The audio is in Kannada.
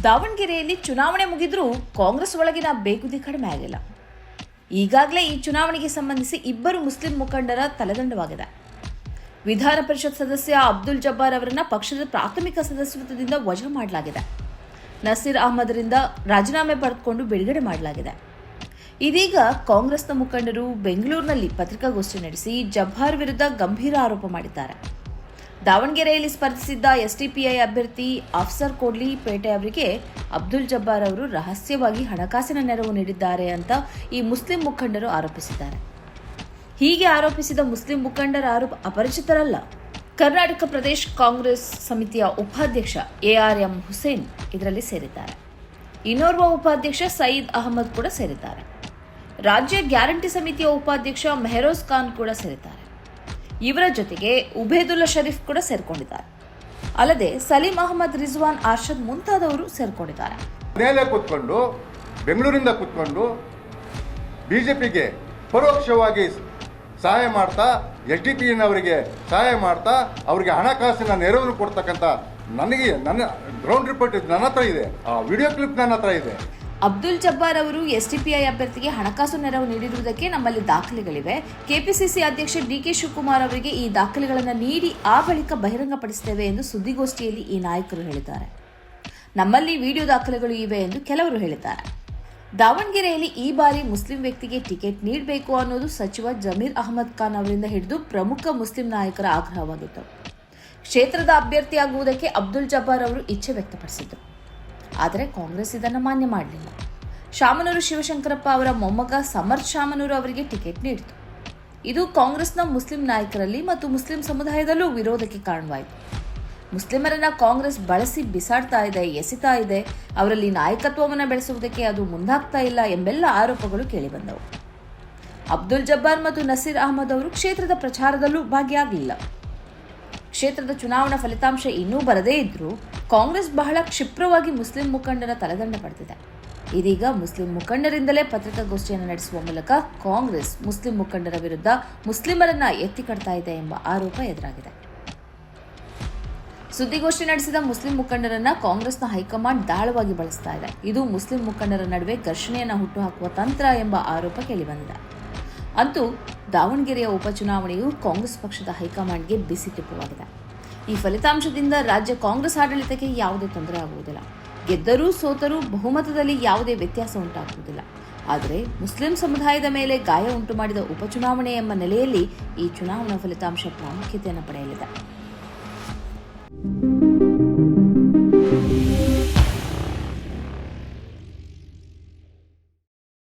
ದಾವಣಗೆರೆಯಲ್ಲಿ ಚುನಾವಣೆ ಮುಗಿದ್ರೂ ಕಾಂಗ್ರೆಸ್ ಒಳಗಿನ ಬೇಗುದಿ ಕಡಿಮೆ ಆಗಿಲ್ಲ. ಈಗಾಗಲೇ ಈ ಚುನಾವಣೆಗೆ ಸಂಬಂಧಿಸಿ ಇಬ್ಬರು ಮುಸ್ಲಿಂ ಮುಖಂಡರ ತಲೆದಂಡವಾಗಿದೆ. ವಿಧಾನ ಪರಿಷತ್ ಸದಸ್ಯ ಅಬ್ದುಲ್ ಜಬ್ಬಾರ್ ಅವರನ್ನ ಪಕ್ಷದ ಪ್ರಾಥಮಿಕ ಸದಸ್ಯತ್ವದಿಂದ ವಜಾ ಮಾಡಲಾಗಿದೆ. ನಸೀರ್ ಅಹಮದ್ರಿಂದ ರಾಜೀನಾಮೆ ಪಡೆದುಕೊಂಡು ಬಿಡುಗಡೆ ಮಾಡಲಾಗಿದೆ. ಇದೀಗ ಕಾಂಗ್ರೆಸ್ನ ಮುಖಂಡರು ಬೆಂಗಳೂರಿನಲ್ಲಿ ಪತ್ರಿಕಾಗೋಷ್ಠಿ ನಡೆಸಿ ಜಬ್ಬಾರ್ ವಿರುದ್ಧ ಗಂಭೀರ ಆರೋಪ ಮಾಡಿದ್ದಾರೆ. ದಾವಣಗೆರೆಯಲ್ಲಿ ಸ್ಪರ್ಧಿಸಿದ್ದ ಎಸ್ಡಿಪಿಐ ಅಭ್ಯರ್ಥಿ ಅಫ್ಸರ್ ಕೋಡ್ಲಿ ಪೇಟೆ ಅವರಿಗೆ ಅಬ್ದುಲ್ ಜಬ್ಬಾರ್ ಅವರು ರಹಸ್ಯವಾಗಿ ಹಣಕಾಸಿನ ನೆರವು ನೀಡಿದ್ದಾರೆ ಅಂತ ಈ ಮುಸ್ಲಿಂ ಮುಖಂಡರು ಆರೋಪಿಸಿದ್ದಾರೆ. ಹೀಗೆ ಆರೋಪಿಸಿದ ಮುಸ್ಲಿಂ ಮುಖಂಡರ ಆರೋಪ ಅಪರಿಚಿತರಲ್ಲ. ಕರ್ನಾಟಕ ಪ್ರದೇಶ ಕಾಂಗ್ರೆಸ್ ಸಮಿತಿಯ ಉಪಾಧ್ಯಕ್ಷ ARM ಹುಸೇನ್ ಇದರಲ್ಲಿ ಸೇರಿದ್ದಾರೆ. ಇನ್ನೋರ್ವ ಉಪಾಧ್ಯಕ್ಷ ಸಯೀದ್ ಅಹಮದ್ ಕೂಡ ಸೇರಿದ್ದಾರೆ. ರಾಜ್ಯ ಗ್ಯಾರಂಟಿ ಸಮಿತಿಯ ಉಪಾಧ್ಯಕ್ಷ ಮೆಹರೋಜ್ ಖಾನ್ ಕೂಡ ಸೇರಿದ್ದಾರೆ. ಇವರ ಜೊತೆಗೆ ಉಬೇದುಲ್ಲಾ ಶರೀಫ್ ಕೂಡ ಸೇರ್ಕೊಂಡಿದ್ದಾರೆ. ಅಲ್ಲದೆ ಸಲೀಂ ಅಹಮದ್, ರಿಜ್ವಾನ್, ಅರ್ಷದ್ ಮುಂತಾದವರು ಸೇರ್ಕೊಂಡಿದ್ದಾರೆ. ಮನೆಯಲ್ಲೇ ಕೂತ್ಕೊಂಡು ಬೆಂಗಳೂರಿಂದ ಕೂತ್ಕೊಂಡು ಬಿಜೆಪಿಗೆ ಪರೋಕ್ಷವಾಗಿ ಸಹಾಯ ಮಾಡ್ತಾ SDPನವರಿಗೆ ಸಹಾಯ ಮಾಡ್ತಾ ಅವರಿಗೆ ಹಣಕಾಸಿನ ನೆರವನ್ನು ಕೊಡ್ತಕ್ಕಂಥ ನನ್ನ ಗ್ರೌಂಡ್ ರಿಪೋರ್ಟ್ ನನ್ನ ಹತ್ರ ಇದೆ, ಆ ವಿಡಿಯೋ ಕ್ಲಿಪ್ ನನ್ನ ಹತ್ರ ಇದೆ. ಅಬ್ದುಲ್ ಜಬ್ಬಾರ್ ಅವರು SDPI ಅಭ್ಯರ್ಥಿಗೆ ಹಣಕಾಸು ನೆರವು ನೀಡಿರುವುದಕ್ಕೆ ನಮ್ಮಲ್ಲಿ ದಾಖಲೆಗಳಿವೆ. KPCC ಅಧ್ಯಕ್ಷ DK ಶಿವಕುಮಾರ್ ಅವರಿಗೆ ಈ ದಾಖಲೆಗಳನ್ನು ನೀಡಿ ಆ ಬಳಿಕ ಬಹಿರಂಗಪಡಿಸುತ್ತೇವೆ ಎಂದು ಸುದ್ದಿಗೋಷ್ಠಿಯಲ್ಲಿ ಈ ನಾಯಕರು ಹೇಳಿದ್ದಾರೆ. ನಮ್ಮಲ್ಲಿ ವಿಡಿಯೋ ದಾಖಲೆಗಳು ಇವೆ ಎಂದು ಕೆಲವರು ಹೇಳಿದ್ದಾರೆ. ದಾವಣಗೆರೆಯಲ್ಲಿ ಈ ಬಾರಿ ಮುಸ್ಲಿಂ ವ್ಯಕ್ತಿಗೆ ಟಿಕೆಟ್ ನೀಡಬೇಕು ಅನ್ನೋದು ಸಚಿವ ಜಮೀರ್ ಅಹಮದ್ ಖಾನ್ ಅವರಿಂದ ಹಿಡಿದು ಪ್ರಮುಖ ಮುಸ್ಲಿಂ ನಾಯಕರ ಆಗ್ರಹವಾಗಿತ್ತು. ಕ್ಷೇತ್ರದ ಅಭ್ಯರ್ಥಿಯಾಗುವುದಕ್ಕೆ ಅಬ್ದುಲ್ ಜಬ್ಬಾರ್ ಅವರು ಇಚ್ಛೆ ವ್ಯಕ್ತಪಡಿಸಿದ್ರು. ಆದರೆ ಕಾಂಗ್ರೆಸ್ ಇದನ್ನು ಮಾನ್ಯ ಮಾಡಲಿಲ್ಲ. ಶಾಮನೂರು ಶಿವಶಂಕರಪ್ಪ ಅವರ ಮೊಮ್ಮಗ ಸಮರ್ಥ್ ಶಾಮನೂರು ಅವರಿಗೆ ಟಿಕೆಟ್ ನೀಡಿತು. ಇದು ಕಾಂಗ್ರೆಸ್ನ ಮುಸ್ಲಿಂ ನಾಯಕರಲ್ಲಿ ಮತ್ತು ಮುಸ್ಲಿಂ ಸಮುದಾಯದಲ್ಲೂ ವಿರೋಧಕ್ಕೆ ಕಾರಣವಾಯಿತು. ಮುಸ್ಲಿಮರನ್ನ ಕಾಂಗ್ರೆಸ್ ಬಳಸಿ ಬಿಸಾಡ್ತಾ ಇದೆ, ಎಸಿತಾ ಇದೆ, ಅವರಲ್ಲಿ ನಾಯಕತ್ವವನ್ನು ಬೆಳೆಸುವುದಕ್ಕೆ ಅದು ಮುಂದಾಗ್ತಾ ಇಲ್ಲ ಎಂಬೆಲ್ಲ ಆರೋಪಗಳು ಕೇಳಿಬಂದವು. ಅಬ್ದುಲ್ ಜಬ್ಬಾರ್ ಮತ್ತು ನಸೀರ್ ಅಹಮದ್ ಅವರು ಕ್ಷೇತ್ರದ ಪ್ರಚಾರದಲ್ಲೂ ಭಾಗಿಯಾಗಲಿಲ್ಲ. ಕ್ಷೇತ್ರದ ಚುನಾವಣಾ ಫಲಿತಾಂಶ ಇನ್ನೂ ಬರದೇ ಇದ್ರೂ ಕಾಂಗ್ರೆಸ್ ಬಹಳ ಕ್ಷಿಪ್ರವಾಗಿ ಮುಸ್ಲಿಂ ಮುಖಂಡರ ತಲೆದಂಡ ಪಡೆದಿದೆ. ಇದೀಗ ಮುಸ್ಲಿಂ ಮುಖಂಡರಿಂದಲೇ ಪತ್ರಿಕಾಗೋಷ್ಠಿಯನ್ನು ನಡೆಸುವ ಮೂಲಕ ಕಾಂಗ್ರೆಸ್ ಮುಸ್ಲಿಂ ಮುಖಂಡರ ವಿರುದ್ಧ ಮುಸ್ಲಿಮರನ್ನ ಎತ್ತಿಕಡ್ತಾ ಇದೆ ಎಂಬ ಆರೋಪ ಎದುರಾಗಿದೆ. ಸುದ್ದಿಗೋಷ್ಠಿ ನಡೆಸಿದ ಮುಸ್ಲಿಂ ಮುಖಂಡರನ್ನ ಕಾಂಗ್ರೆಸ್ನ ಹೈಕಮಾಂಡ್ ದಾಳವಾಗಿ ಬಳಸ್ತಾ ಇದೆ. ಇದು ಮುಸ್ಲಿಂ ಮುಖಂಡರ ನಡುವೆ ಘರ್ಷಣೆಯನ್ನು ಹುಟ್ಟುಹಾಕುವ ತಂತ್ರ ಎಂಬ ಆರೋಪ ಕೇಳಿಬಂದಿದೆ. ಅಂತೂ ದಾವಣಗೆರೆಯ ಉಪಚುನಾವಣೆಯು ಕಾಂಗ್ರೆಸ್ ಪಕ್ಷದ ಹೈಕಮಾಂಡ್ಗೆ ಬಿಸಿ ತುಪ್ಪವಾಗಿದೆ. ಈ ಫಲಿತಾಂಶದಿಂದ ರಾಜ್ಯ ಕಾಂಗ್ರೆಸ್ ಆಡಳಿತಕ್ಕೆ ಯಾವುದೇ ತೊಂದರೆ ಆಗುವುದಿಲ್ಲ. ಗೆದ್ದರೂ ಸೋತರೂ ಬಹುಮತದಲ್ಲಿ ಯಾವುದೇ ವ್ಯತ್ಯಾಸ ಉಂಟಾಗುವುದಿಲ್ಲ. ಆದರೆ ಮುಸ್ಲಿಂ ಸಮುದಾಯದ ಮೇಲೆ ಗಾಯ ಉಂಟು ಮಾಡಿದ ಉಪಚುನಾವಣೆ ಎಂಬ ನೆಲೆಯಲ್ಲಿ ಈ ಚುನಾವಣಾ ಫಲಿತಾಂಶ ಪ್ರಾಮುಖ್ಯತೆಯನ್ನು ಪಡೆಯಲಿದೆ.